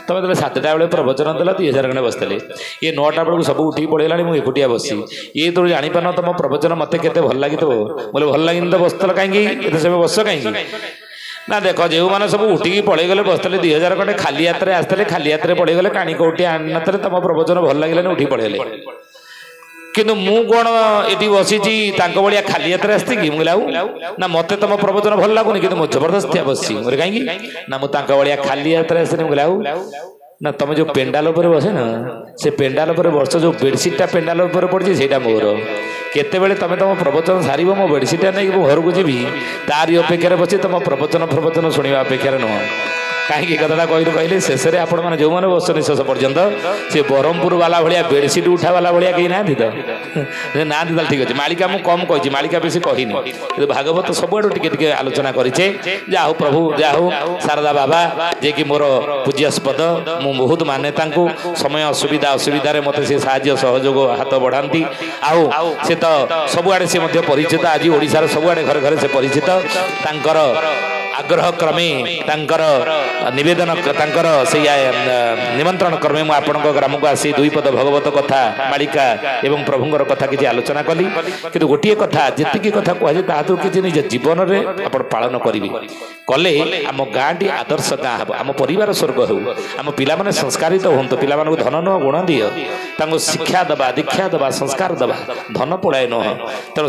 तुम जो 7टा बेले प्रवचन देल 2000 खंडे बसते ये 9टा बेलू सब उठिक पड़ेगा मुझे एकुटिया बसी ये तो जापार तुम प्रवचन मत के भल लगी बोले भल लगी तो बसतल कहीं सब बस कहीं ना देख जो मैंने सब उठिक पड़े गले बसते 2000 खंडे खाली हाथ में आसते खाली हाथ में पड़े गले काणी कौटी आन तुम प्रवचन भल लगे उठिक पड़े किंतु मु कौन ये बसी भाया खाली हाथ में आसती कि मुझे ना मत तुम प्रवचन भल लगुनि कि जबरदस्तिया बसी मोर कहीं ना मुझे भाया खाली हाथ में आसती मुझे ना तुम जो पेंडाल पर बसे ना से पेंडाल पर बस जो बेडसीटा पेंडाल पर पड़ी से मोर केते बेले तुम तुम प्रवचन सार मो बेडसीटा नहीं घर को जी तारी अपेक्षा बसी तुम प्रवचन शुणा अपेक्षा नुह कहीं कथा कहले शेष में आपण मैंने जो मैंने बसुनी शेष पर्यंत से ब्रह्मपुर वाला भाया बेडसीट उठा वाला भाया कहीं ना तो ना ठीक अच्छे मालिका मुझे कम कही मालिका बेसी कहनी भागवत सबुआड़ टे आलोचना करे जाऊ प्रभु जाऊ शारदा बाबा जे कि मोर पूज्यास्पद मु बहुत माने समय असुविधा असुविधा मत से साहाय्य सहयोग हाथ बढ़ाती आउ से तो सबुआड़े से परिचित आज ओडिशार सबुआड़े घर घर से परिचित तांकर आग्रह क्रमे नवेदन से निमंत्रण क्रमे मुझे आपण ग्राम को आसी 2 पद भगवत कथा मालिका एवं प्रभुंर कथा किसी आलोचना कली कि गोटे कथा जी कथा कहुए ताकि किसी निज जीवन में आप पालन करेंगे कले आम गाँ टी आदर्श गाँ हम आम परिवार स्वर्ग हो आम पिला संस्कारित हूँ पिला धन नुह गुण दियो शिक्षा दबा दीक्षा दबा संस्कार दबा धन पड़ाए नुह तेणु